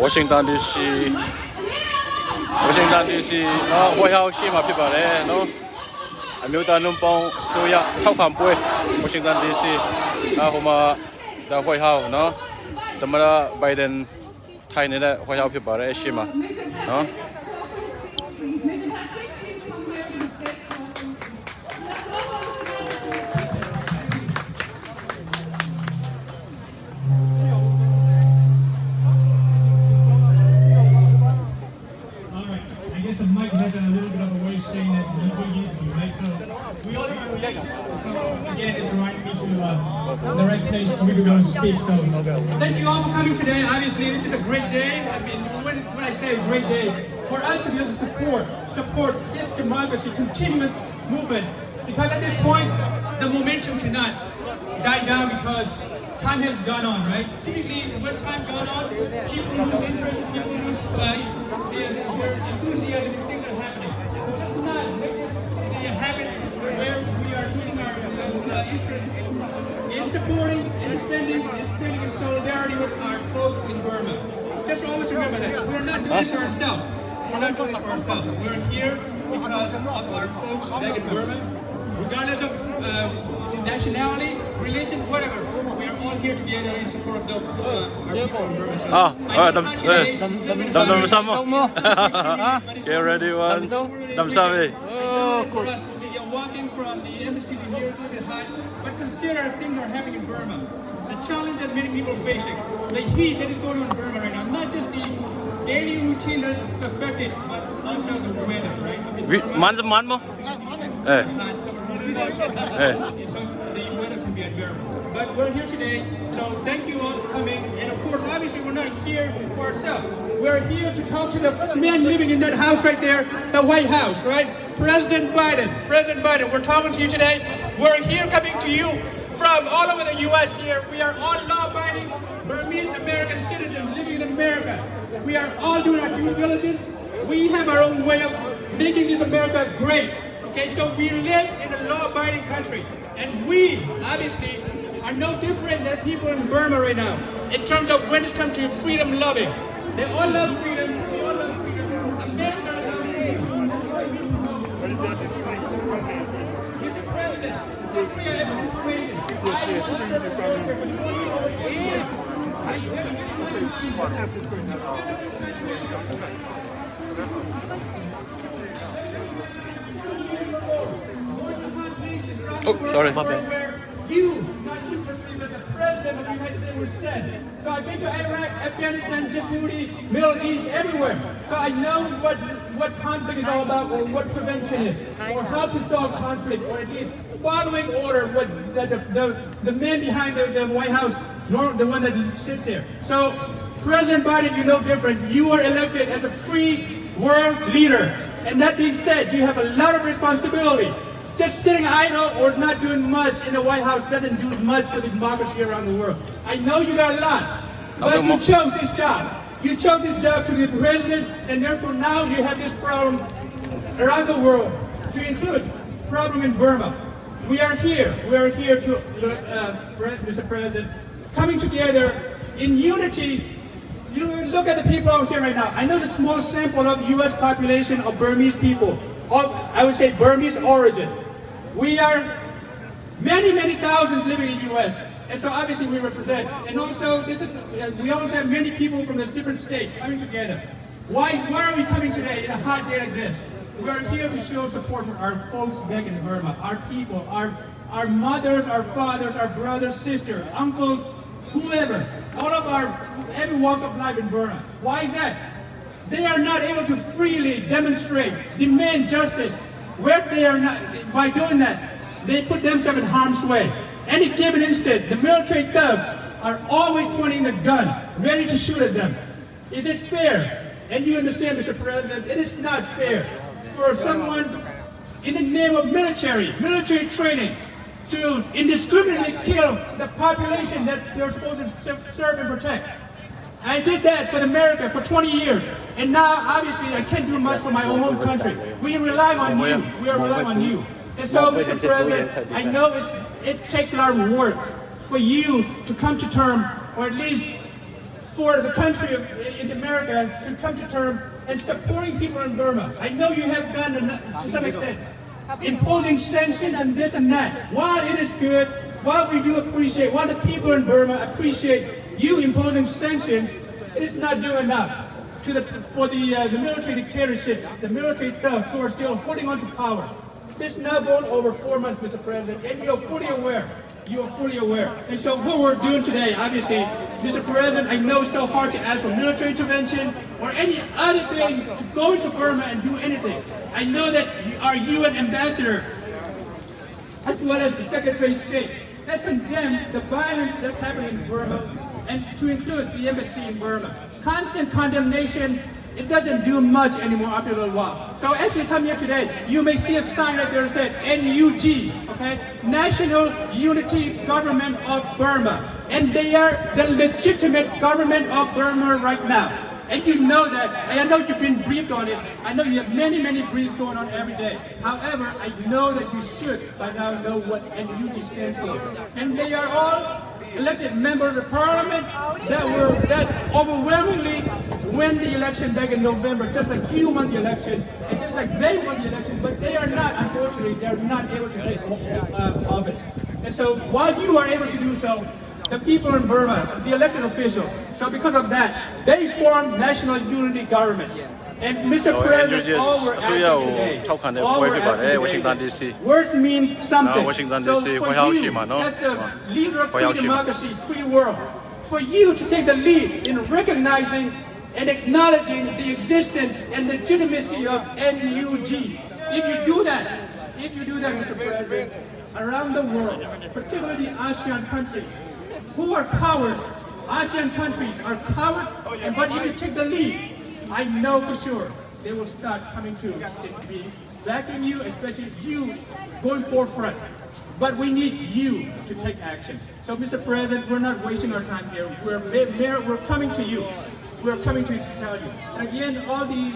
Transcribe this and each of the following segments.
Washington DC နော်ဝိုင်းဟောက်ရှိမှာဖြစ်ပါတယ်နော်အမျိုးသားလုံပေါင်းဆိုရထောက်ခံပွဲ Washington DC ဟိုမှာဒါဝိုင်းဟောက်နော်သမ္မတဘိုင်ဒန်ထိုင်နေတဲ့ဝိုင်းဟောက်ဖြစ်ပါတယ်ရှိမှာနော်the right place for me to go and speak. So thank you all for coming today. Obviously, this is a great day. I mean, when I say a great day, for us to be able to support this democracy, continuous movement, because at this point, the momentum cannot die down because time has gone on, right? Typically, when time gone on, people lose interest, people lose their enthusiasm for things that are happening. So let's not make this a habit where we are losing our interest in supporting and defending and standing in solidarity with our folks in Burma. Just always remember that. We're not doing this for ourselves. We're not doing this for ourselves. We're here because of our folks back in Burma. Regardless of nationality, religion, whatever, we are all here together in support of our people in Burma. Get ready one. Walking from the embassy to here is a little bit hot, but consider things are happening in Burma. The challenge that many people are facing, the heat that is going on in Burma right now, not just the daily routine that's affected, but also the weather, right? So the weather can be unbearable. But we're here today, so thank you all for coming. And of course, obviously, we're not here for ourselves. We're here to talk to the man living in that house right there, the White House, right? President Biden, we're talking to you today. We're here coming to you from all over the U.S. here. We are all law-abiding Burmese American citizens living in America. We are all doing our due diligence. We have our own way of making this America great. Okay, so we live in a law-abiding country. And we, obviously, are no different than people in Burma right now in terms of when it's come to freedom-loving. They all love freedom. We all love freedom. America loves freedom. Mr. President, just for your information, I once served in the military for 20 years. I never been in my time. Oh, sorry, my bad. You, not you personally, but the President of the United States was sent. So I've been to Iraq, Afghanistan, Djibouti, Middle East, everywhere. So I know what conflict is all about, or what prevention is, or how to solve conflict, or at least following order, what the men behind the White House, the one that sits there. So President Biden, you're no different. You are elected as a free world leader. And that being said, you have a lot of responsibility. Just sitting idle or not doing much in the White House doesn't do much for the democracy around the world. I know you got a lot, but you chose this job. You chose this job to be president, and therefore now you have this problem around the world, to include problem in Burma. We are here to, Mr. President, coming together in unity. You look at the people out here right now. I know the small sample of U.S. population of Burmese people, of, I would say, Burmese origin. We are many thousands living in the U.S., and so obviously we represent. And also, we also have many people from the different states coming together. Why are we coming today in a hot day like this? We are here to show support for our folks back in Burma, our people, our mothers, our fathers, our brothers, sisters, uncles, whoever, all of every walk of life in Burma. Why is that? They are not able to freely demonstrate, demand justice. Where they are not, by doing that, they put themselves in harm's way. Any given instant, the military thugs are always pointing the gun, ready to shoot at them. Is it fair? And you understand, Mr. President, it is not fair for someone in the name of military training to indiscriminately kill the population that they're supposed to serve and protect. I did that for America for 20 years, and now obviously I can't do much for my own home country. We rely on you. We are relying on you. And so, Mr. President, I know it takes a lot of work for you to come to term, or at least for the country in America to come to term and supporting people in Burma. I know you have done to some extent, imposing sanctions and this and that. While it is good, while we do appreciate, while the people in Burma appreciate you imposing sanctions, it is not doing enough for the military dictatorship, the military thugs who are still holding on to power. This now going over 4 months, Mr. President, and you're fully aware. You are fully aware. And so what we're doing today, obviously, Mr. President, I know it's so hard to ask for military intervention or any other thing to go into Burma and do anything. I know that our UN ambassador, as well as the Secretary of State, has condemned the violence that's happening in Burma, and to include the embassy in Burma. Constant condemnation, it doesn't do much anymore after a little while. So as we come here today, you may see a sign right there that says NUG, okay? National Unity Government of Burma. And they are the legitimate government of Burma right now. And you know that, and I know you've been briefed on it. I know you have many briefs going on every day. However, I know that you should by now know what NUG stands for. And they are all elected members of parliament that overwhelmingly win the election back in November, just like you won the election, and just like they won the election, but they are not, unfortunately, they're not able to take office. And so while you are able to do so, the people in Burma, the elected officials, so because of that, they formed National Unity Government. And Mr. President, all we're asking today, words mean something. So for you, as the leader of free democracy, free world, for you to take the lead in recognizing and acknowledging the existence and legitimacy of NUG. If you do that, Mr. President, around the world, particularly the ASEAN countries, who are cowards, ASEAN countries are cowards, but if you take the lead, I know for sure they will start coming to be backing you, especially you going forefront. But we need you to take action. So, Mr. President, we're not wasting our time here. We're coming to you. We're coming to you to tell you. And again, all the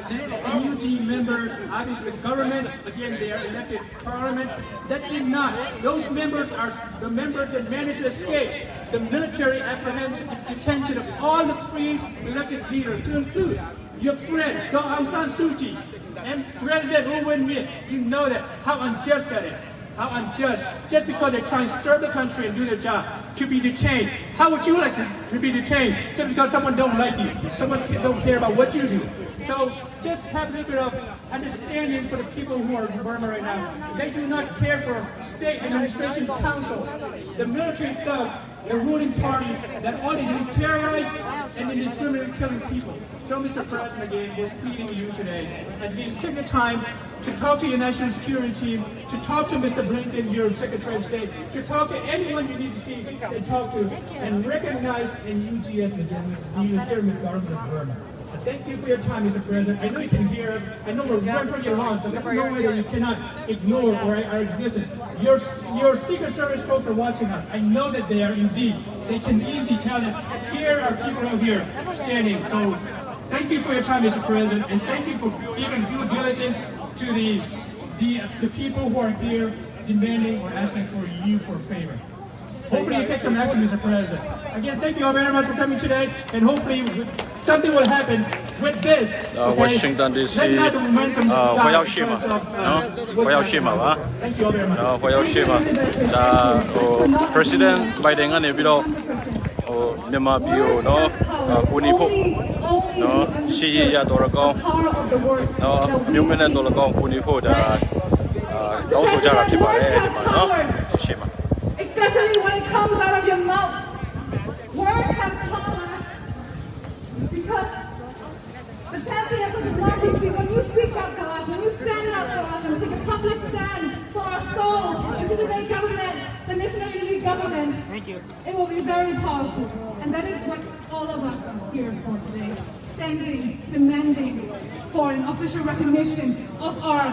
NUG members, obviously the government, again, they are elected parliament. That did not. Those members are the members that managed to escape the military apprehension, detention of all the free elected leaders, to include your friend, Aung San Suu Kyi, and President U Win Myint. You know that, how unjust that is. How unjust, just because they're trying to serve the country and do their job, to be detained. How would you like to be detained just because someone don't like you, someone don't care about what you do? So just have a little bit of understanding for the people who are in Burma right now. They do not care for state administration council, the military thug, the ruling party, that all they do is terrorize and indiscriminately killing people. So, Mr. President, again, we're pleading you today, at least take the time to talk to your national security team, to talk to Mr. Blinken, your Secretary of State, to talk to anyone you need to see and talk to, and recognize NUG as the legitimate government of Burma. Thank you for your time, Mr. President. I know you can hear us. I know we're running for your lawn, so there's no way that you cannot ignore our existence. Your Secret Service folks are watching us. I know that they are indeed. they can easily tell that here are people out here standing. So thank you for your time, Mr. President, and thank you for giving due diligence to the people who are here demanding or asking for you for a favor. Hopefully you take some action, Mr. President. Again, thank you all very much for coming today, and hopefully something will happen with this. Okay? Washington DC 會有書嘛，會有書嘛嘛，會有書嘛。但President Biden ကနေပြီးတော့မြန်မာပြည်ကိုကူညီဖို့ရှိရတော်တော်ကောင်းမြို့မြနဲ့တော်တော်ကောင်းကူညီဖို့ဒါတောင်းဆိုကြတာဖြစ်ပါတယ်ဒီမှာရှေ့မှာ Especially when it comes out of your mouth. Words have power because the champions of democracy, when you speak up for us, when you stand up for us and take a public stand for our soul into the new government, the national unity government, it will be very powerful. And that is what all of us are here for today. Standing, demanding for an official recognition of our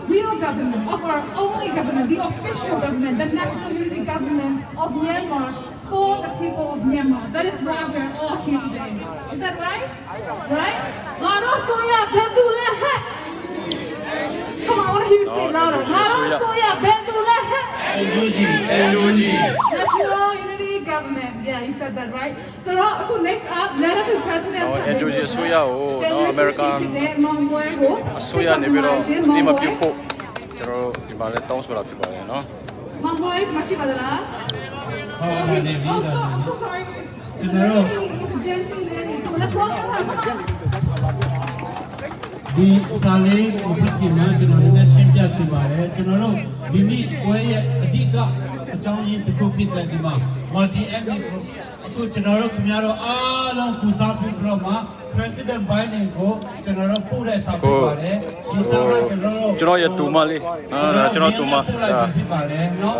real government, of our only government, the official government, the national unity government of Myanmar for the people of Myanmar. That is why we're all here today. Is that right? Right? Lado Soya Bendula Het. Come on, I want to hear you say it louder. Lado Soya Bendula Het. NUG National unity government. Yeah, you said that right. So next up, let us to President. NUG အစိုးရကိုအမေရိကန်အစိုးရနေပြီးတော့ဒီမှာပြုဖို့ကျွန်တော်ဒီမှာလည်းတောင်းဆိုတာဖြစ်ပါတယ်နော် Mamboy, Mashi Badala. Oh, so sorry. It's Jency Lenny. Come on, let's welcome her. Come on. ဒီစာလေးကိုဖြစ်ဖြစ်မှကျွန်တော်လည်းရှင်းပြချင်ပါတယ်ကျွန်တော်တို့ဒီနေ့ပွဲရဲ့အဓိကအကြောင်းရင်းတစ်ခုဖြစ်တဲ့ဒီမှာ multi ethnic group အခုကျွန်တော်တို့ခင်ဗျားတို့အားလုံးပူစားပြီးတော့မှ President Biden ကိုကျွန်တော်တို့ပို့တဲ့စာဖြစ်ပါတယ်ဒီစာကကျွန်တော်ရဲ့တူမလေးကျွန်တော်တူမဖြစ်ပါတယ်เนาะ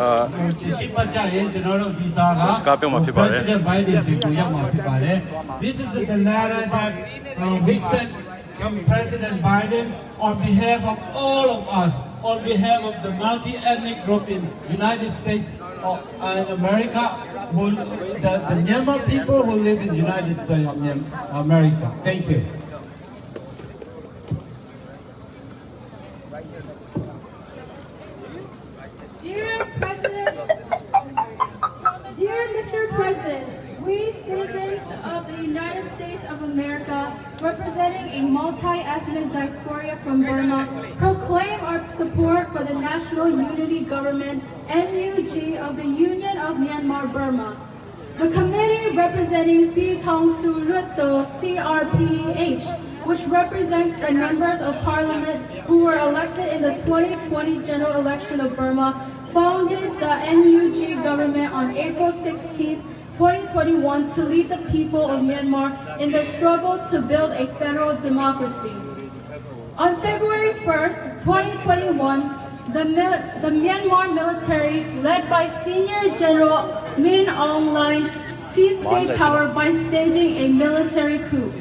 ရှင်းပြကြရင်ကျွန်တော်တို့ဒီစာက President Biden စီကိုရောက်မှာဖြစ်ပါတယ် This is the letter that we sent to President Biden on behalf of all of us, on behalf of the multi-ethnic group in the United States and America, the Myanmar people who live in the United States of America. Thank you. Dear Mr. President, we citizens of the United States of America, representing a multi-ethnic diaspora from Burma, proclaim our support for the National Unity Government, NUG, of the Union of Myanmar, Burma. The committee representing Phi Thong Suruto CRPH, which represents the members of parliament who were elected in the 2020 general election of Burma, founded the NUG government on April 16th, 2021 to lead the people of Myanmar in their struggle to build a federal democracy. On February 1st, 2021, the Myanmar military, led by Senior General Min Aung Hlaing, seized state power by staging a military coup.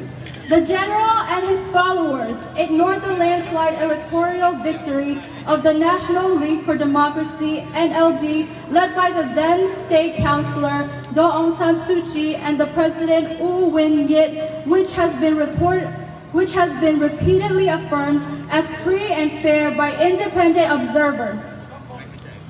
The general and his followers ignored the landslide electoral victory of the National League for Democracy, NLD, led by the then state councillor Do Aung San Suu Kyi and the president U Win Myint, which has been repeatedly affirmed as free and fair by independent observers.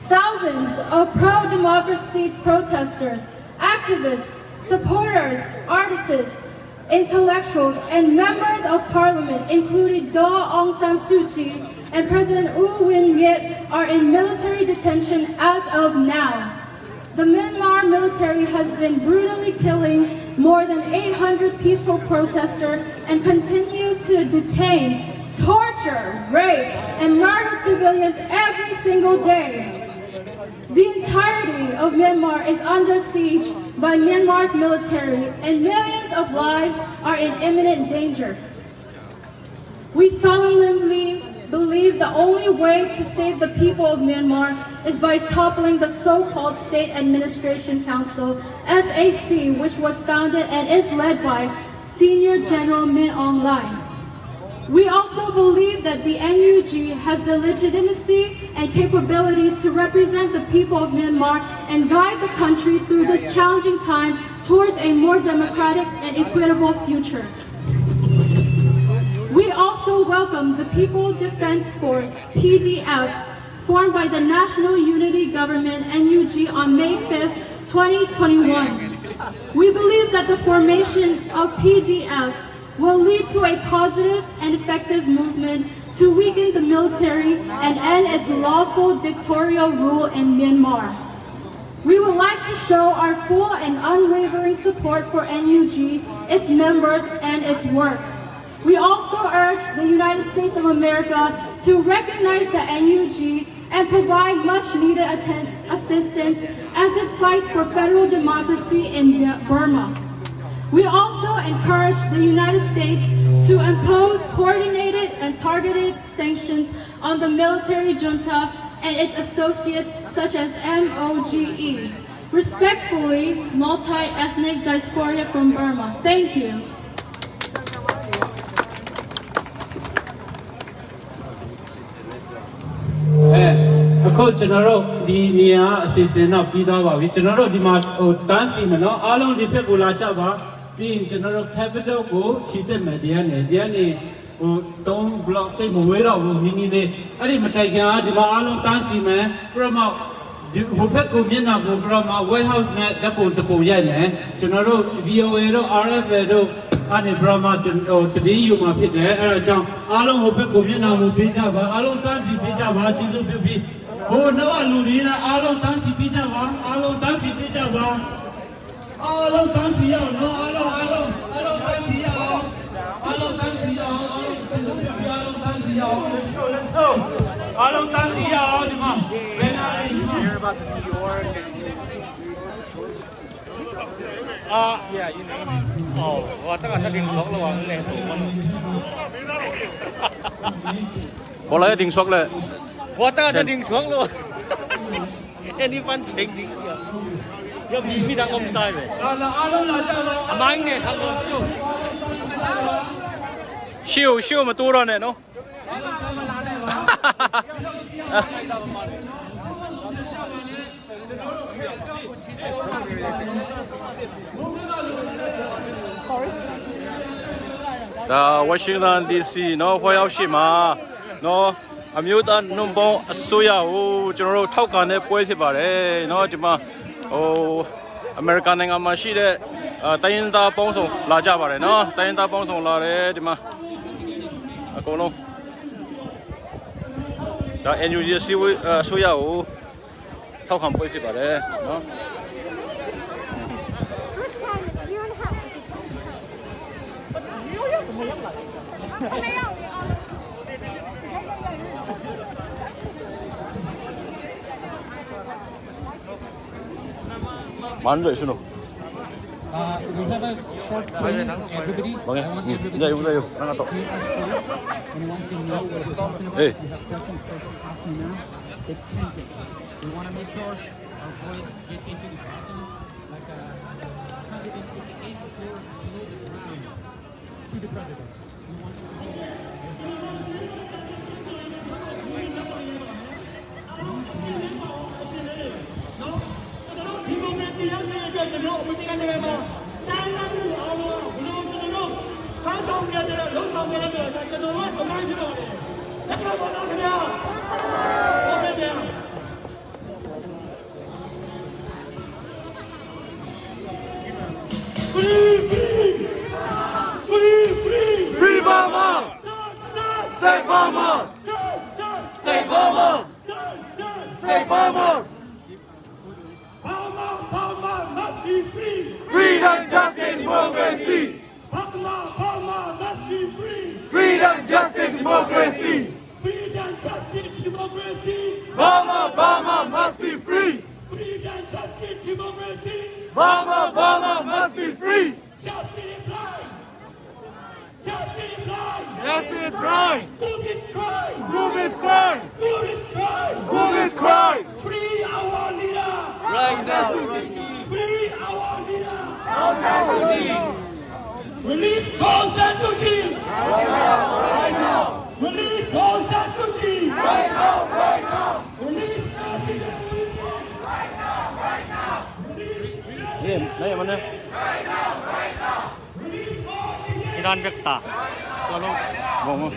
Thousands of pro-democracy protesters, activists, supporters, artists, intellectuals, and members of parliament, including Do Aung San Suu Kyi and President U Win Myint, are in military detention as of now. The Myanmar military has been brutally killing more than 800 peaceful protesters and continues to detain, torture, rape, and murder civilians every single day. The entirety of Myanmar is under siege by Myanmar's military, and millions of lives are in imminent danger. We solemnly believe the only way to save the people of Myanmar is by toppling the so-called State Administration Council, SAC, which was founded and is led by Senior General Min Aung Hlaing. We also believe that the NUG has the legitimacy and capability to represent the people of Myanmar and guide the country through this challenging time towards a more democratic and equitable future. We also welcome the People Defense Force, PDF, formed by the National Unity Government, NUG, on May 5th, 2021. We believe that the formation of PDF will lead to a positive and effective movement to weaken the military and end its lawful dictatorial rule in Myanmar. We would like to show our full and unwavering support for NUG, its members, and its work. We also urge the United States of America to recognize the NUG and provide much-needed assistance as it fights for federal democracy in Burma. We also encourage the United States to impose coordinated and targeted sanctions on the military junta and its associates such as MOGE. Respectfully, multi-ethnic diaspora from Burma. Thank you. Ako general di niya assistant na pida ba vi general di ma tansi me no along di phet ko la cha ba pi general capital ko chitet me dia ne ton block tai mo we ro bu mini ne ari ma tai kya di ma along tansi me pro ma di ho phet ko myen na ko pro ma warehouse ne da ko ta ko yai ne general VOA ro RFA ro ani Burma today you ma phit de ara chang along ho phet ko myen na mo phe cha ba along tansi phe cha ba chi su phi Oh, no, Ludi, Alon Tansi Pita, Alon Tansi Pita, Alon Tansi, no, Alon Tansi, Alon Tansi, let's go. Alon Tansi, when I hear about the New York and yeah, you know. Oh, what I got in Swag Long Lane. What I think Swag Lane. What are the things wrong? Anyone take the you be that on time. Mine is show my tour on it, no? The Washington DC, no, Hoyashima, no. အမျိုးသားနှုံပေါင်းအစိုးရကိုကျွန်တော်တို့ထောက်ခံတဲ့ပွဲဖြစ်ပါတယ်เนาะဒီမှာအမေရိကန်နိုင်ငံမှာရှိတဲ့တိုင်းရင်းသားပေါင်းစုံလာကြပါတယ်เนาะတိုင်းရင်းသားပေါင်းစုံလာတယ်ဒီမှာအကုန်လုံးဒါ NUG အစိုးရကိုထောက်ခံပွဲဖြစ်ပါတယ်เนาะ많은 줄 아시노? We have a short training, everybody. I want everybody to 하나 더. anyone to know what we're talking about. Hey. If you have questions, ask me now. It's simple. We want to make sure our voice gets into the bottom, like 158 floor below the ground, to the president. We want to Free Burma! Say Burma! Say Burma! Say Burma! Burma must be free. Freedom, justice, democracy! Burma must be free. Freedom, justice, democracy! Freedom, justice, democracy. Burma must be free! Freedom, justice, democracy. Burma must be free! Justice is blind. Justice is blind. Justice is blind! Group is crying. Group is crying! Group is crying. Group is crying! Free our leader. Right now! Free our leader. Release Aung San Suu Kyi. Right now! Release Aung San Suu Kyi. Right now! Right now! Release President. Right now! Right này mà nè Iran Vecta. Tolong. vâng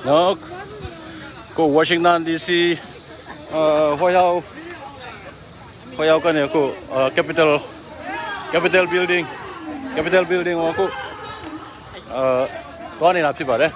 nó của Washington DC White House cái này của Capitol Building mà của có này làm gì vậy đấy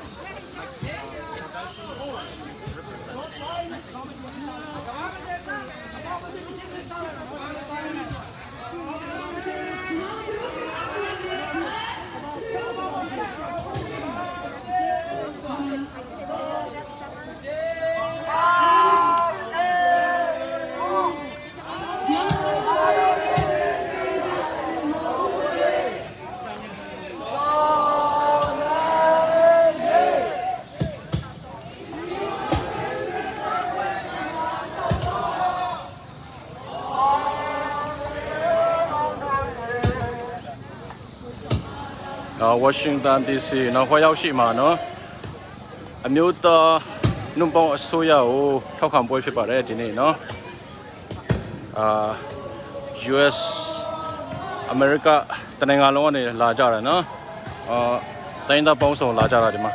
Washington DC နော်ဟိုရောက်ရှိမှာနော်အမျိုးသားနုံပေါင်းအစိုးရကိုထောက်ခံပွဲဖြစ်ပါတယ်ဒီနေ့နော် US America တနိုင်ငံလုံးကနေလာကြတယ်နော်တိုင်းသားပေါင်းစုံလာကြတာဒီမှာ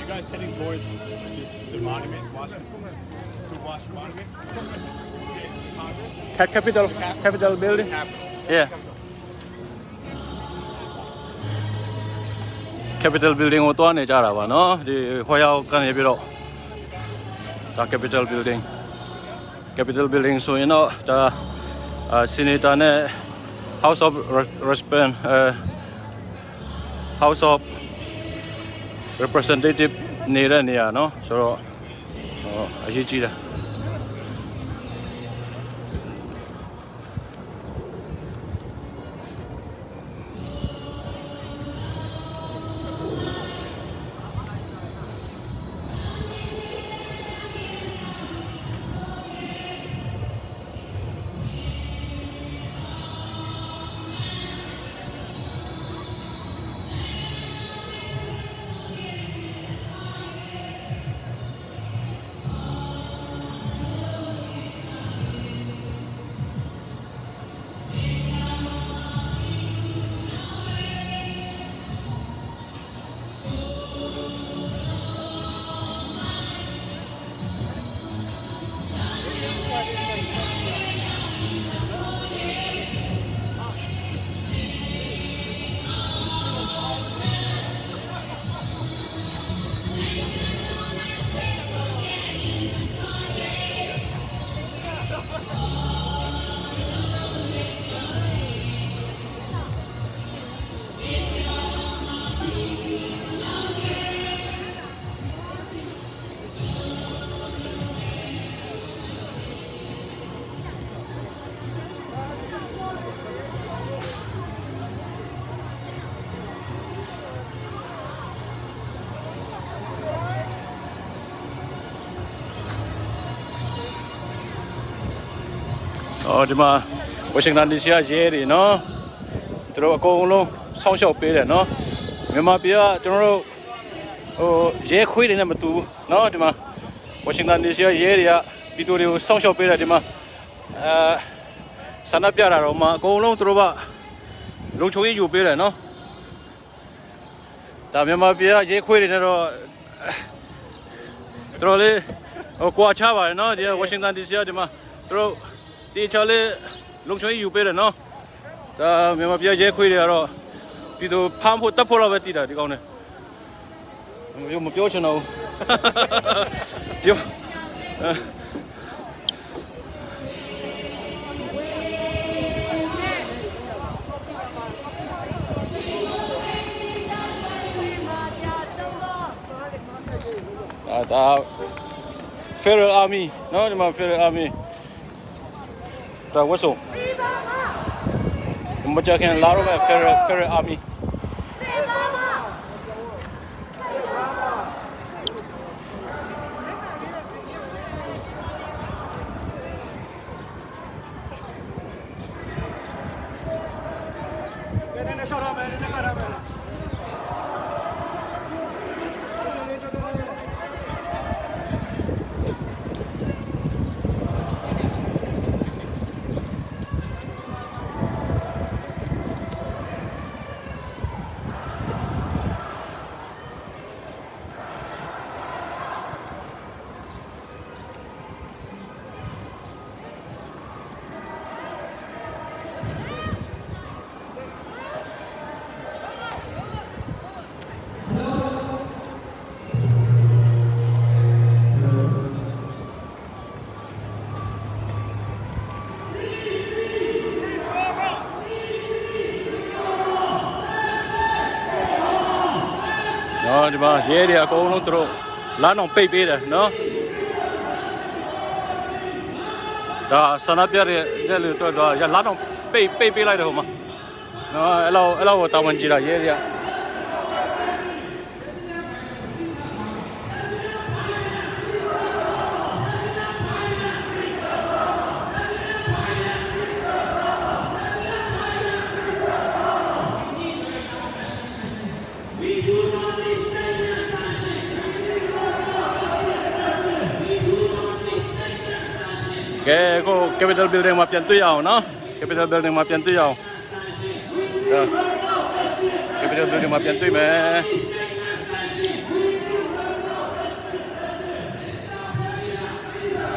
You guys heading towards the monument, Washington? To Washington Monument? Congress? Capital building yeah Capital building ကိုတွားနေကြတာပါနော်ဒီဟိုရောက်ကနေပြီးတော့ဒါ Capital building ဆိုရင်တော့ဒါ Senator နဲ့ House of Representative နေတဲ့နေရာနော်ဆိုတော့အရေးကြီးတယ် ဒီမှာ Washington DC ရဲတွေနော်သူတို့အကုန်လုံးစောင့်ရှောက်ပေးတယ်နော်မြန်မာပြည်ကကျွန်တော်တို့ဟိုရဲခွေးတွေနဲ့မတူဘူးနော်ဒီမှာ Washington DC ရဲတွေကပြည်သူတွေကိုစောင့်ရှောက်ပေးတယ်ဒီမှာဆန္ဒပြတာတော့မှအကုန်လုံးသူတို့ကလုံခြုံရေးယူပေးတယ်နော်ဒါမြန်မာပြည်ကရဲခွေးတွေနဲ့တော့သူတို့လေးဟိုကွာချပါတယ်နော်ဒီ Washington DC ကဒီမှာသူတို့ဒီချော်လေးလုံခြုံရေးယူပေးတယ်နော်ဒါမြန်မာပြည်ရဲခွေးတွေကတော့ပြည်သူဖမ်းဖို့တပ်ဖို့တော့ပဲတည်တာဒီကောင်းနေမပြောချင်တော့ပြောဒါ Federal Army နော်ဒီမှာ Federal Army ဒါဝတ်စုံမကြခင်လာတော့မဲ့ Federal Army ဒီမှာရဲတွေအကုန်လုံးသူတို့လမ်းအောင်ပိတ်ပေးတယ်နော်ဒါဆန္ဒပြတဲ့လူတို့တော့ရလမ်းအောင်ပိတ်ပေးလိုက်တယ်ဟိုမှာနော်အဲ့လောက်ကိုတာဝန်ကြီးတာရဲတွေကကဲကို Capital Building မှာပြန်တွေ့ရအောင်နော် Capital Building မှာပြန်တွေ့ရအောင် Capital Building မှာပြန်တွေ့မယ်